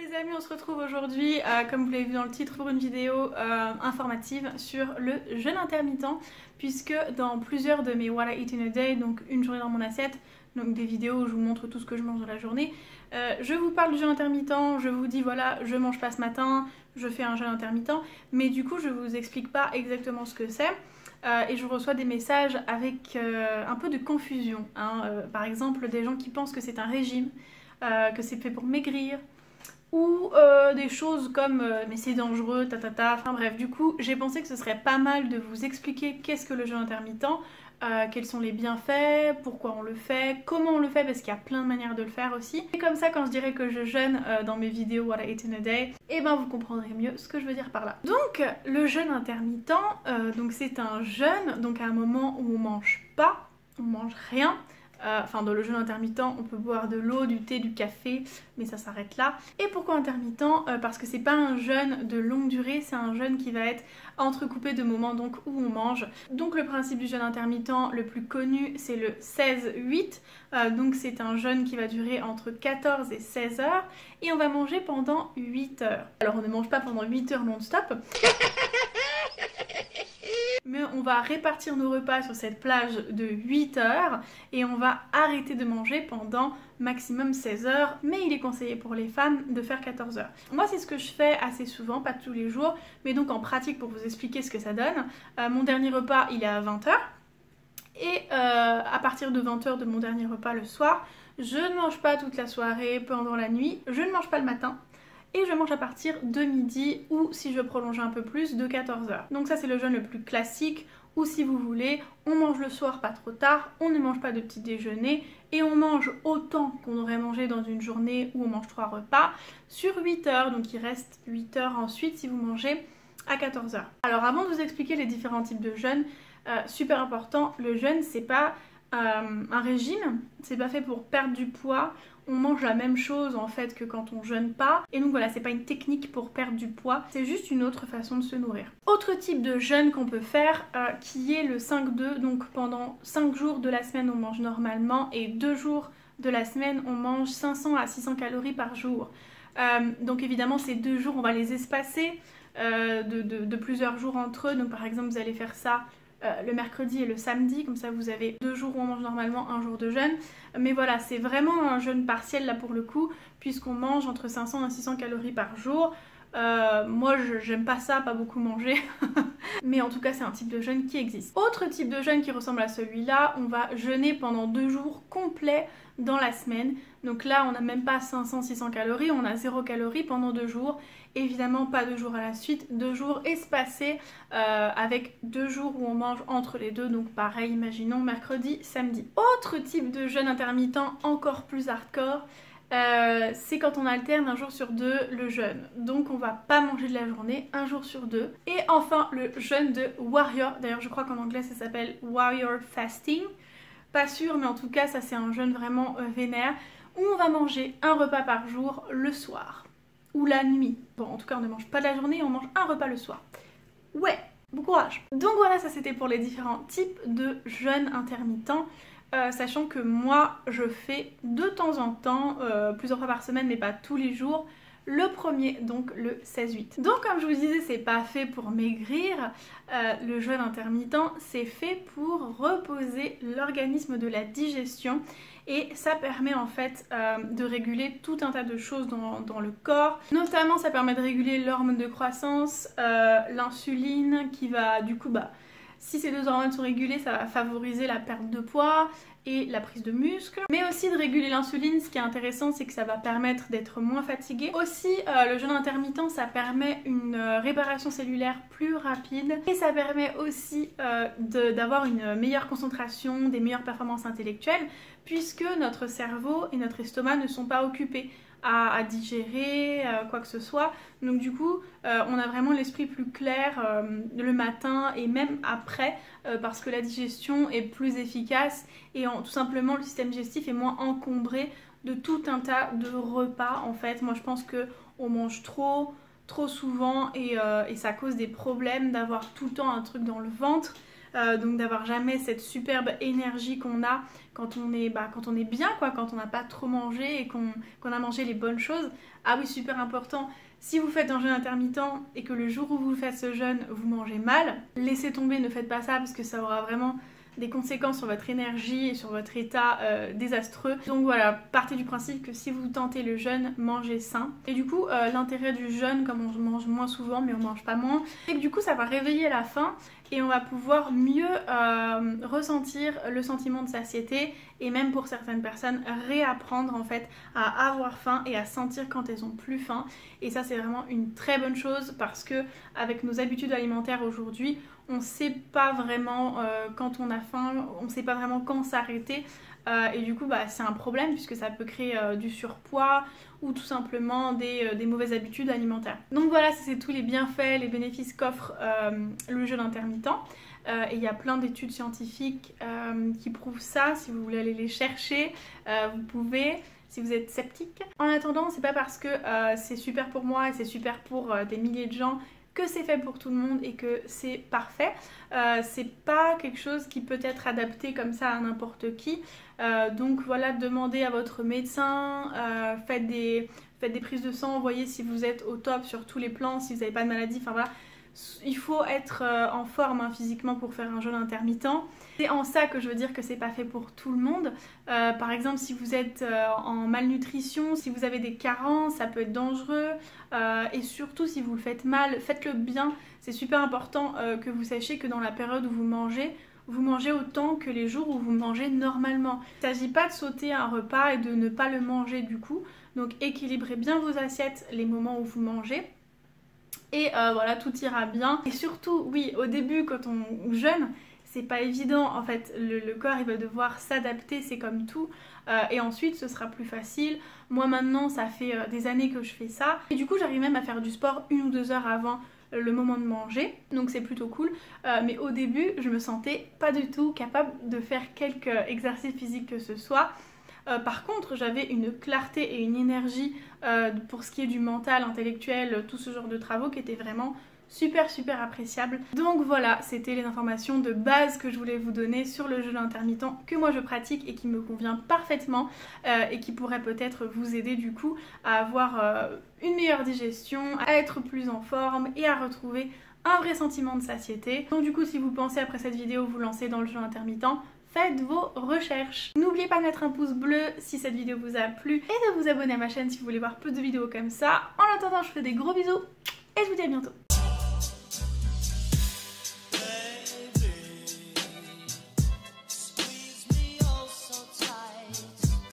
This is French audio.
les amis, on se retrouve aujourd'hui, comme vous l'avez vu dans le titre, pour une vidéo informative sur le jeûne intermittent, puisque dans plusieurs de mes What I Eat in a Day, donc une journée dans mon assiette, donc des vidéos où je vous montre tout ce que je mange dans la journée, je vous parle du jeûne intermittent, je vous dis voilà, je mange pas ce matin, je fais un jeûne intermittent, mais du coup je vous explique pas exactement ce que c'est. Et je reçois des messages avec un peu de confusion, hein. Par exemple des gens qui pensent que c'est un régime, que c'est fait pour maigrir, ou des choses comme mais c'est dangereux, enfin bref, du coup j'ai pensé que ce serait pas mal de vous expliquer qu'est-ce que le jeûne intermittent, quels sont les bienfaits, pourquoi on le fait, comment on le fait, parce qu'il y a plein de manières de le faire aussi. Et comme ça, quand je dirai que je jeûne dans mes vidéos What I Eat in a Day, et ben vous comprendrez mieux ce que je veux dire par là. Donc le jeûne intermittent, donc c'est un jeûne, donc à un moment où on mange pas, on mange rien. Enfin dans le jeûne intermittent on peut boire de l'eau, du thé, du café, mais ça s'arrête là. Et pourquoi intermittent? Parce que c'est pas un jeûne de longue durée, c'est un jeûne qui va être entrecoupé de moments donc où on mange. Donc le principe du jeûne intermittent le plus connu c'est le 16-8, donc c'est un jeûne qui va durer entre 14 et 16 heures et on va manger pendant 8 heures. Alors on ne mange pas pendant 8 heures non-stop, mais on va répartir nos repas sur cette plage de 8 heures et on va arrêter de manger pendant maximum 16 heures, mais il est conseillé pour les femmes de faire 14 heures. Moi c'est ce que je fais assez souvent, pas tous les jours, mais donc en pratique pour vous expliquer ce que ça donne. Mon dernier repas il est à 20 heures et à partir de 20 heures de mon dernier repas le soir, je ne mange pas toute la soirée, pendant la nuit, je ne mange pas le matin. Et je mange à partir de midi ou si je prolonge un peu plus de 14 heures. Donc ça c'est le jeûne le plus classique, ou si vous voulez, on mange le soir pas trop tard, on ne mange pas de petit déjeuner et on mange autant qu'on aurait mangé dans une journée où on mange 3 repas sur 8 heures. Donc il reste 8 heures ensuite si vous mangez à 14 heures. Alors avant de vous expliquer les différents types de jeûne, super important, le jeûne c'est pas un régime, c'est pas fait pour perdre du poids, on mange la même chose en fait que quand on jeûne pas, et donc voilà, c'est pas une technique pour perdre du poids, c'est juste une autre façon de se nourrir. Autre type de jeûne qu'on peut faire qui est le 5-2, donc pendant 5 jours de la semaine on mange normalement et 2 jours de la semaine on mange 500 à 600 calories par jour. Donc évidemment ces 2 jours on va les espacer de plusieurs jours entre eux, donc par exemple vous allez faire ça le mercredi et le samedi, comme ça vous avez 2 jours où on mange normalement, 1 jour de jeûne. Mais voilà, c'est vraiment un jeûne partiel là pour le coup, puisqu'on mange entre 500 et 600 calories par jour. Moi j'aime pas ça, pas beaucoup manger, mais en tout cas c'est un type de jeûne qui existe. Autre type de jeûne qui ressemble à celui-là, on va jeûner pendant 2 jours complets dans la semaine. Donc là on n'a même pas 500-600 calories, on a 0 calories pendant 2 jours. Évidemment pas 2 jours à la suite, 2 jours espacés avec 2 jours où on mange entre les deux, donc pareil, imaginons mercredi, samedi. Autre type de jeûne intermittent encore plus hardcore, c'est quand on alterne un jour sur 2 le jeûne. Donc on va pas manger de la journée, 1 jour sur 2. Et enfin le jeûne de warrior, d'ailleurs je crois qu'en anglais ça s'appelle warrior fasting. Pas sûr, mais en tout cas ça c'est un jeûne vraiment vénère, où on va manger un repas par jour le soir. Ou la nuit. Bon, en tout cas on ne mange pas de la journée, on mange un repas le soir. Ouais, bon courage. Donc voilà, ça c'était pour les différents types de jeûne intermittent. Sachant que moi je fais de temps en temps, plusieurs fois par semaine mais pas tous les jours, le premier, donc le 16-8. Donc comme je vous disais, c'est pas fait pour maigrir, le jeûne intermittent c'est fait pour reposer l'organisme de la digestion et ça permet en fait de réguler tout un tas de choses dans le corps. Notamment ça permet de réguler l'hormone de croissance, l'insuline qui va du coup si ces 2 hormones sont régulées, ça va favoriser la perte de poids et la prise de muscle. Mais aussi de réguler l'insuline, ce qui est intéressant, c'est que ça va permettre d'être moins fatigué. Aussi, le jeûne intermittent, ça permet une réparation cellulaire plus rapide. Et ça permet aussi d'avoir une meilleure concentration, des meilleures performances intellectuelles, puisque notre cerveau et notre estomac ne sont pas occupés à digérer quoi que ce soit. Donc du coup on a vraiment l'esprit plus clair le matin et même après parce que la digestion est plus efficace et tout simplement le système digestif est moins encombré de tout un tas de repas en fait. Moi je pense qu'on mange trop souvent et ça cause des problèmes d'avoir tout le temps un truc dans le ventre. donc d'avoir jamais cette superbe énergie qu'on a quand on est bien, quoi, quand on n'a pas trop mangé et qu'on a mangé les bonnes choses. Ah oui, super important. Si vous faites un jeûne intermittent et que le jour où vous faites ce jeûne, vous mangez mal, laissez tomber, ne faites pas ça parce que ça aura vraiment des conséquences sur votre énergie et sur votre état désastreux. Donc voilà, partez du principe que si vous tentez le jeûne, mangez sain. Et du coup, l'intérêt du jeûne, comme on mange moins souvent mais on mange pas moins, c'est que du coup ça va réveiller la faim et on va pouvoir mieux ressentir le sentiment de satiété et même pour certaines personnes réapprendre en fait à avoir faim et à sentir quand elles ont plus faim. Et ça c'est vraiment une très bonne chose parce que avec nos habitudes alimentaires aujourd'hui, on ne sait pas vraiment quand on a faim, on ne sait pas vraiment quand s'arrêter et du coup c'est un problème puisque ça peut créer du surpoids ou tout simplement des mauvaises habitudes alimentaires. Donc voilà, c'est tous les bienfaits, les bénéfices qu'offre le jeûne intermittent. Et il y a plein d'études scientifiques qui prouvent ça. Si vous voulez aller les chercher, vous pouvez, si vous êtes sceptique. En attendant, c'est pas parce que c'est super pour moi et c'est super pour des milliers de gens que c'est fait pour tout le monde et que c'est parfait. C'est pas quelque chose qui peut être adapté comme ça à n'importe qui. Donc voilà, demandez à votre médecin, faites des prises de sang, voyez si vous êtes au top sur tous les plans, si vous n'avez pas de maladie, enfin voilà. Il faut être en forme physiquement pour faire un jeûne intermittent. C'est en ça que je veux dire que c'est pas fait pour tout le monde. Par exemple, si vous êtes en malnutrition, si vous avez des carences, ça peut être dangereux. Et surtout, si vous le faites mal, faites-le bien. C'est super important que vous sachiez que dans la période où vous mangez autant que les jours où vous mangez normalement. Il ne s'agit pas de sauter un repas et de ne pas le manger du coup. Donc équilibrez bien vos assiettes les moments où vous mangez. Et voilà, tout ira bien. Et surtout, oui, au début, quand on jeûne, c'est pas évident. En fait, le corps, il va devoir s'adapter, c'est comme tout. Et ensuite, ce sera plus facile. Moi, maintenant, ça fait des années que je fais ça. Et du coup, j'arrive même à faire du sport 1 ou 2 heures avant le moment de manger. Donc, c'est plutôt cool. Mais au début, je me sentais pas du tout capable de faire quelque exercice physique que ce soit. Par contre, j'avais une clarté et une énergie pour ce qui est du mental, intellectuel, tout ce genre de travaux qui étaient vraiment super appréciables. Donc voilà, c'était les informations de base que je voulais vous donner sur le jeûne intermittent que moi je pratique et qui me convient parfaitement et qui pourrait peut-être vous aider du coup à avoir une meilleure digestion, à être plus en forme et à retrouver un vrai sentiment de satiété. Donc du coup, si vous pensez après cette vidéo vous lancer dans le jeûne intermittent, faites vos recherches. N'oubliez pas de mettre un pouce bleu si cette vidéo vous a plu et de vous abonner à ma chaîne si vous voulez voir plus de vidéos comme ça. En attendant, je vous fais des gros bisous et je vous dis à bientôt.